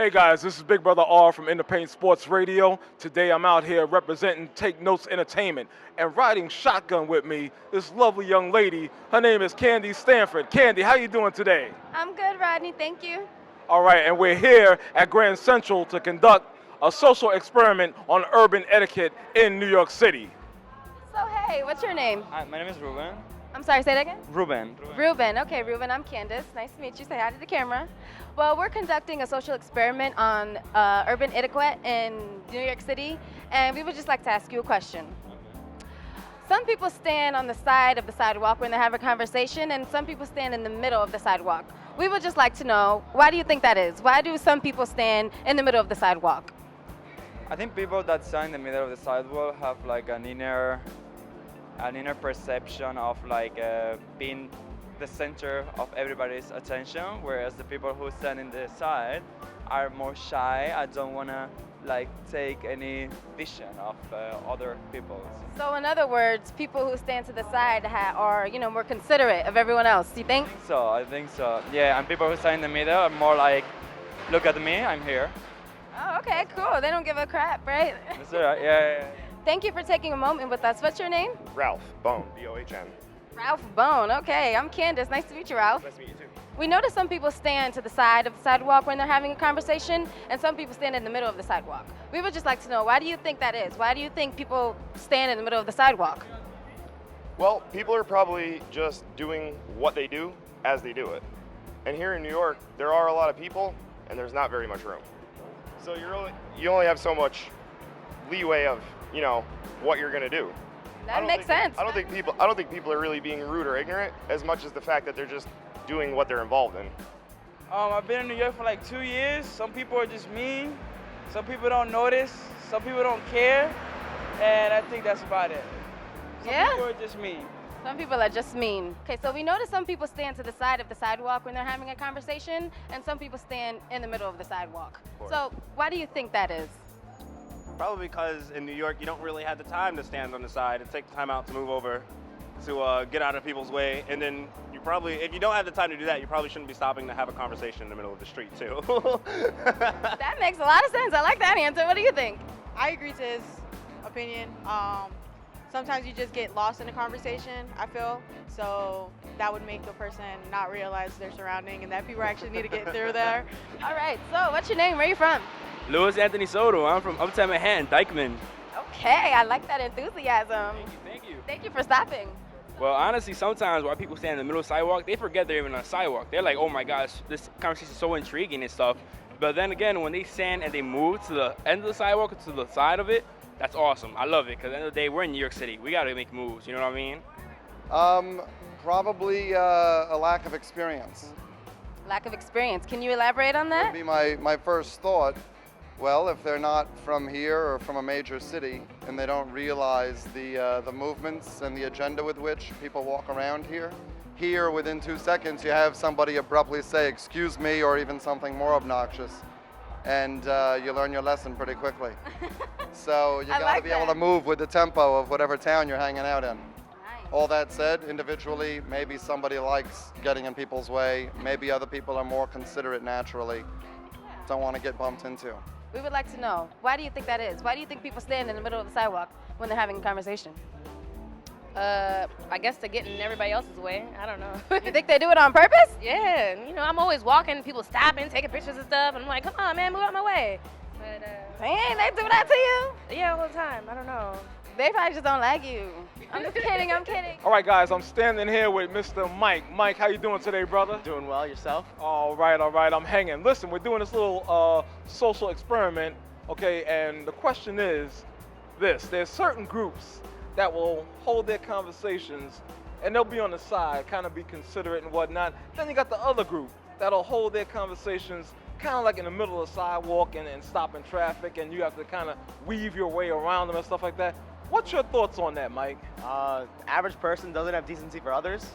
Hey guys, this is Big Brother R from Independent Sports Radio. Today I'm out here representing Take Notes Entertainment, and riding shotgun with me, this lovely young lady. Her name is Candy Stanford. Candy, how you doing today? I'm good, Rodney. Thank you. All right, and we're here at Grand Central to conduct a social experiment on urban etiquette in New York City. So, hey, what's your name? Hi, my name is Ruben. I'm sorry, say that again? Ruben. Ruben. Okay, Ruben, I'm Candace. Nice to meet you. Say hi to the camera. Well, we're conducting a social experiment on urban etiquette in New York City, and we would just like to ask you a question. Some people stand on the side of the sidewalk when they have a conversation, and some people stand in the middle of the sidewalk. We would just like to know, why do you think that is? Why do some people stand in the middle of the sidewalk? I think people that stand in the middle of the sidewalk have like an inner perception of like being the center of everybody's attention, whereas the people who stand in the side are more shy. I don't wanna like take any vision of other people. So in other words, people who stand to the side are, more considerate of everyone else. Do you think? I think so. Yeah, and people who stand in the middle are more like, look at me, I'm here. Oh, okay, cool. They don't give a crap, right? That's right. Yeah. Thank you for taking a moment with us. What's your name? Ralph Bone, B-O-H-N. Ralph Bone. Okay, I'm Candace. Nice to meet you, Ralph. Nice to meet you too. We notice some people stand to the side of the sidewalk when they're having a conversation, and some people stand in the middle of the sidewalk. We would just like to know, why do you think that is? Why do you think people stand in the middle of the sidewalk? Well, people are probably just doing what they do as they do it. And here in New York, there are a lot of people, and there's not very much room. So you only have so much leeway of, what you're gonna do. That makes sense. I don't think people are really being rude or ignorant as much as the fact that they're just doing what they're involved in. I've been in New York for like 2 years. Some people are just mean. Some people don't notice. Some people don't care. And I think that's about it. Some people are just mean. Some people are just mean. Okay, so we notice some people stand to the side of the sidewalk when they're having a conversation, and some people stand in the middle of the sidewalk. So why do you think that is? Probably because in New York you don't really have the time to stand on the side and take the time out to move over to get out of people's way. And then you probably, if you don't have the time to do that, you probably shouldn't be stopping to have a conversation in the middle of the street too. That makes a lot of sense. I like that answer. What do you think? I agree to his opinion. Sometimes you just get lost in a conversation, I feel. So that would make the person not realize their surrounding and that people actually need to get through there. All right, so what's your name? Where are you from? Louis Anthony Soto. I'm from Uptown Manhattan, Dykeman. Okay, I like that enthusiasm. Thank you. Thank you for stopping. Well, honestly, sometimes while people stand in the middle of the sidewalk, they forget they're even on a sidewalk. They're like, oh my gosh, this conversation is so intriguing and stuff. But then again, when they stand and they move to the end of the sidewalk, to the side of it, that's awesome. I love it, because at the end of the day, we're in New York City. We got to make moves, you know what I mean? Probably a lack of experience. Lack of experience. Can you elaborate on that? Would be my first thought. Well, if they're not from here or from a major city and they don't realize the movements and the agenda with which people walk around here within 2 seconds you have somebody abruptly say, excuse me, or even something more obnoxious. And you learn your lesson pretty quickly. So you got to be able to move with the tempo of whatever town you're hanging out in. All that said, individually, maybe somebody likes getting in people's way. Maybe other people are more considerate naturally. Don't want to get bumped into. We would like to know, why do you think that is? Why do you think people stand in the middle of the sidewalk when they're having a conversation? I guess to get in everybody else's way. I don't know. You think they do it on purpose? Yeah, I'm always walking, people stopping, taking pictures and stuff, and I'm like, come on, man, move out my way. But, Dang, they do that to you? yeah, all the time. I don't know. They probably just don't like you. I'm just kidding, I'm kidding. All right, guys, I'm standing here with Mr. Mike. Mike, how you doing today, brother? Doing well, yourself? All right, I'm hanging. Listen, we're doing this little social experiment, okay, and the question is this. There's certain groups that will hold their conversations, and they'll be on the side, kind of be considerate and whatnot. Then you got the other group that'll hold their conversations kind of like in the middle of the sidewalk and stopping traffic, and you have to kind of weave your way around them and stuff like that. What's your thoughts on that, Mike? Average person doesn't have decency for others.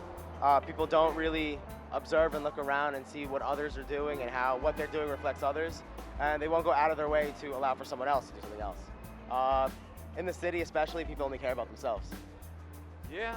People don't really observe and look around and see what others are doing and how what they're doing reflects others, and they won't go out of their way to allow for someone else to do something else. In the city especially, people only care about themselves. Yeah,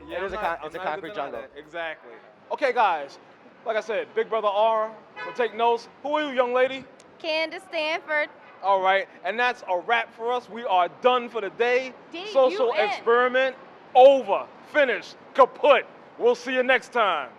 it's a concrete jungle. Exactly. Okay, guys, like I said, Big Brother R, so take notes. Who are you, young lady? Candace Stanford. All right, and that's a wrap for us. We are done for the day. Social D-U-N. experiment over. Finished. Kaput. We'll see you next time.